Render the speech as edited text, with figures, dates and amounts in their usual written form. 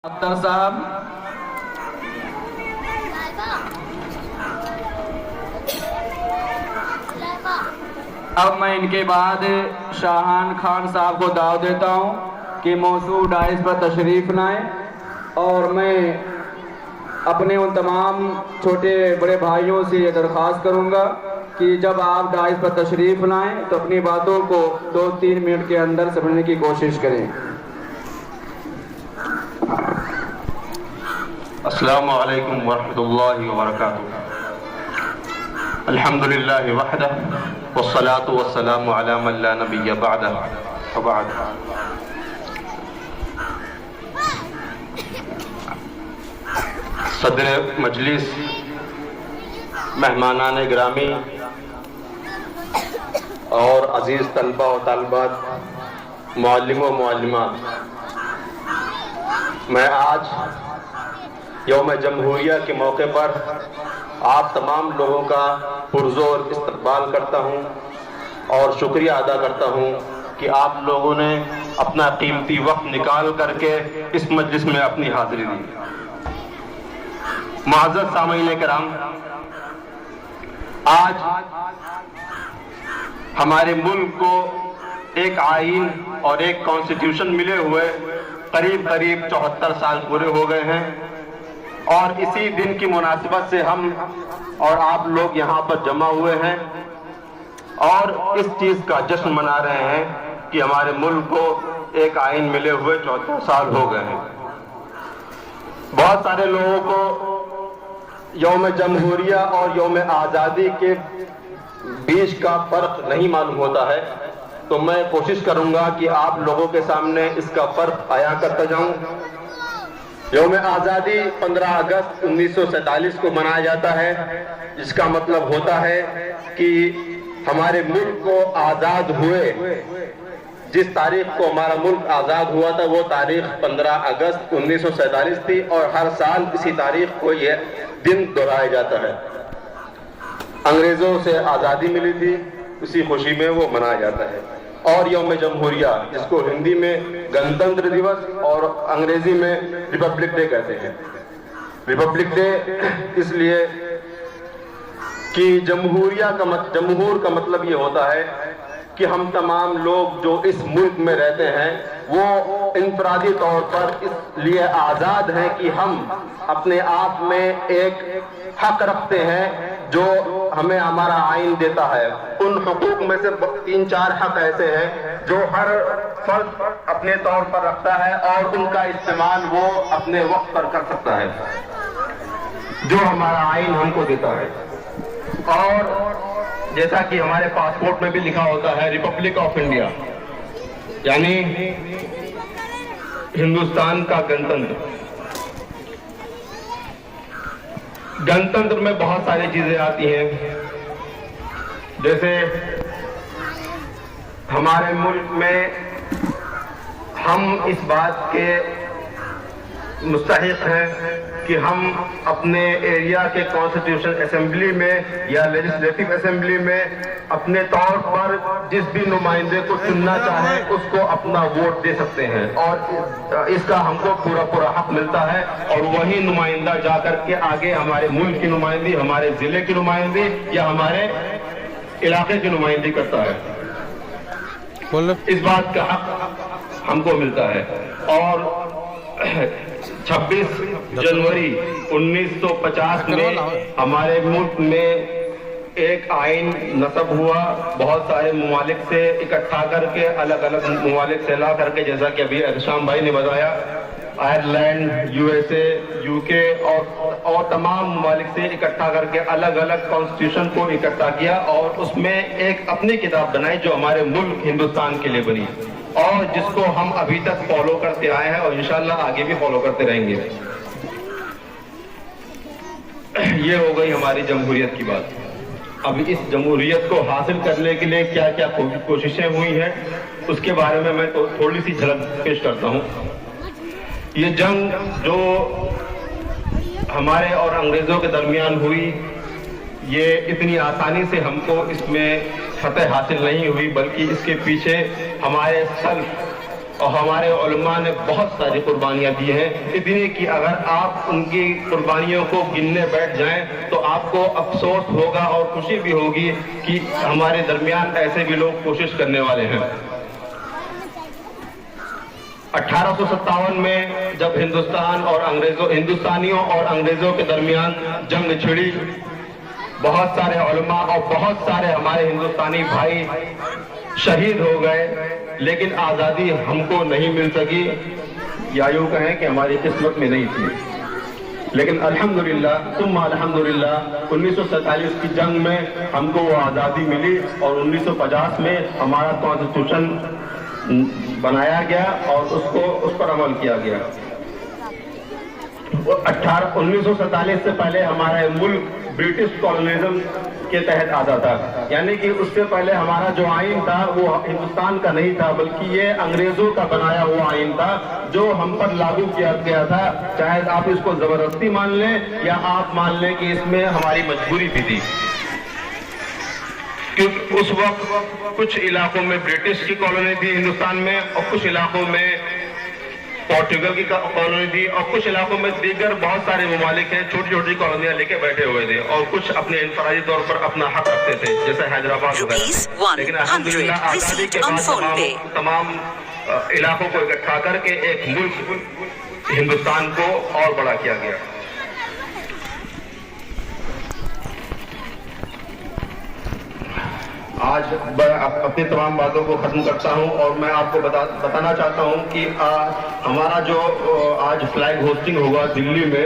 اختر صاحب، اب میں ان کے بعد شاہان خان صاحب کو دعوت دیتا ہوں کہ موضوع ڈائز پر تشریف لائیں، اور میں اپنے ان تمام چھوٹے بڑے بھائیوں سے یہ درخواست کروں گا کہ جب آپ ڈائز پر تشریف لائیں تو اپنی باتوں کو 2-3 منٹ کے اندر سمجھنے کی کوشش کریں۔ السلام علیکم ورحمۃ اللہ وبرکاتہ۔ الحمدللہ وحدہ والصلاة والسلام علی من لا نبی بعدہ وبعد۔ صدر مجلس، مہمانان گرامی اور عزیز طلبہ و طالبات، معلم و معلمات، میں آج یوم جمہوریہ کے موقع پر آپ تمام لوگوں کا پرزور استقبال کرتا ہوں اور شکریہ ادا کرتا ہوں کہ آپ لوگوں نے اپنا قیمتی وقت نکال کر کے اس مجلس میں اپنی حاضری دی۔ معزز سامعین کرام، آج ہمارے ملک کو ایک آئین اور ایک کانسٹیٹیوشن ملے ہوئے قریب 74 سال پورے ہو گئے ہیں، اور اسی دن کی مناسبت سے ہم اور آپ لوگ یہاں پر جمع ہوئے ہیں اور اس چیز کا جشن منا رہے ہیں کہ ہمارے ملک کو ایک آئین ملے ہوئے 74 سال ہو گئے ہیں۔ بہت سارے لوگوں کو یوم جمہوریہ اور یوم آزادی کے بیچ کا فرق نہیں معلوم ہوتا ہے، تو میں کوشش کروں گا کہ آپ لوگوں کے سامنے اس کا فرق عیاں کرتا جاؤں۔ یوم آزادی 15 اگست 1947 کو منایا جاتا ہے، جس کا مطلب ہوتا ہے کہ ہمارے ملک کو آزاد ہوئے، جس تاریخ کو ہمارا ملک آزاد ہوا تھا وہ تاریخ 15 اگست 1947 تھی، اور ہر سال اسی تاریخ کو یہ دن دہرایا جاتا ہے۔ انگریزوں سے آزادی ملی تھی، اسی خوشی میں وہ منایا جاتا ہے۔ اور یوم جمہوریہ، جس کو ہندی میں گنتنتر دیوس اور انگریزی میں ریپبلک ڈے کہتے ہیں۔ ریپبلک ڈے اس لیے کہ جمہور کا مطلب یہ ہوتا ہے کہ ہم تمام لوگ جو اس ملک میں رہتے ہیں وہ انفرادی طور پر اس لیے آزاد ہیں کہ ہم اپنے آپ میں ایک حق رکھتے ہیں جو ہمیں ہمارا آئین دیتا ہے۔ ان حقوق میں سے 3-4 حق ایسے ہیں جو ہر فرد اپنے طور پر رکھتا ہے، اور ان کا استعمال وہ اپنے وقت پر کر سکتا ہے جو ہمارا آئین ہم کو دیتا ہے۔ اور جیسا کہ ہمارے پاسپورٹ میں بھی لکھا ہوتا ہے ریپبلک آف انڈیا، یعنی ہندوستان کا گنتنتر۔ گنتنتر میں بہت ساری چیزیں آتی ہیں، جیسے ہمارے ملک میں ہم اس بات کے مستحق ہیں کہ ہم اپنے ایریا کے کانسٹیٹیوشن اسمبلی میں یا لیجسلیٹو اسمبلی میں اپنے طور پر جس بھی نمائندے کو چننا چاہیں اس کو اپنا ووٹ دے سکتے ہیں، اور اس کا ہم کو پورا حق ملتا ہے، اور وہی نمائندہ جا کر کے آگے ہمارے ملک کی نمائندگی، ہمارے ضلع کی نمائندگی یا ہمارے علاقے کی نمائندگی کرتا ہے۔ اس بات کا حق ہم کو ملتا ہے۔ اور 26 جنوری 1950 میں ہمارے ملک میں ایک آئین نصب ہوا، بہت سارے ممالک سے اکٹھا کر کے، الگ الگ ممالک سے لا کر کے، جیسا کہ ابھی احتشام بھائی نے بتایا، آئرلینڈ، USA، UK اور تمام ممالک سے اکٹھا کر کے الگ الگ کانسٹیٹیوشن کو اکٹھا کیا، اور اس میں ایک اپنی کتاب بنائی جو ہمارے ملک ہندوستان کے لیے بنی، اور جس کو ہم ابھی تک فالو کرتے آئے ہیں اور انشاءاللہ آگے بھی فالو کرتے رہیں گے۔ یہ ہو گئی ہماری جمہوریت کی بات۔ اب اس جمہوریت کو حاصل کرنے کے لیے کیا کیا کوششیں ہوئی ہیں اس کے بارے میں میں تھوڑی سی جھلک پیش کرتا ہوں۔ یہ جنگ جو ہمارے اور انگریزوں کے درمیان ہوئی، یہ اتنی آسانی سے ہم کو اس میں فتح حاصل نہیں ہوئی، بلکہ اس کے پیچھے ہمارے سلف اور ہمارے علماء نے بہت ساری قربانیاں دی ہیں، اتنی کہ اگر آپ ان کی قربانیوں کو گننے بیٹھ جائیں تو آپ کو افسوس ہوگا اور خوشی بھی ہوگی کہ ہمارے درمیان ایسے بھی لوگ کوشش کرنے والے ہیں۔ 1857 میں جب ہندوستانیوں اور انگریزوں کے درمیان جنگ چھڑی، بہت سارے علماء اور بہت سارے ہمارے ہندوستانی بھائی شہید ہو گئے، لیکن آزادی ہم کو نہیں مل سکی، یا یوں کہیں کہ ہماری قسمت میں نہیں تھی۔ لیکن الحمدللہ ثم الحمدللہ 1947 کی جنگ میں ہم کو وہ آزادی ملی، اور 1950 میں ہمارا کانسٹیٹیوشن بنایا گیا اور اس پر عمل کیا گیا۔ 1947 سے پہلے ہمارا ملک برٹش کالونیزم کے تحت آتا تھا، یعنی کہ اس سے پہلے ہمارا جو آئین تھا وہ ہندوستان کا نہیں تھا، بلکہ یہ انگریزوں کا بنایا ہوا آئین تھا جو ہم پر لاگو کیا گیا تھا، چاہے آپ اس کو زبردستی مان لیں یا آپ مان لیں کہ اس میں ہماری مجبوری بھی تھی، کیونکہ اس وقت کچھ علاقوں میں برٹش کی کالونی تھی ہندوستان میں، اور کچھ علاقوں میں پورٹوگل کی کالونی تھی، اور کچھ علاقوں میں دیگر بہت سارے ممالک ہیں چھوٹی چھوٹی کالونیاں لے کے بیٹھے ہوئے تھے، اور کچھ اپنے انفرادی طور پر اپنا حق رکھتے تھے جیسے حیدرآباد وغیرہ۔ لیکن الحمدللہ آزادی کے بعد تمام علاقوں کو اکٹھا کر کے ایک ملک ہندوستان کو اور بڑا کیا گیا۔ آج میں اپنی تمام باتوں کو ختم کرتا ہوں، اور میں آپ کو بتانا چاہتا ہوں کہ ہمارا جو آج فلیگ ہوسٹنگ ہوگا دلی میں،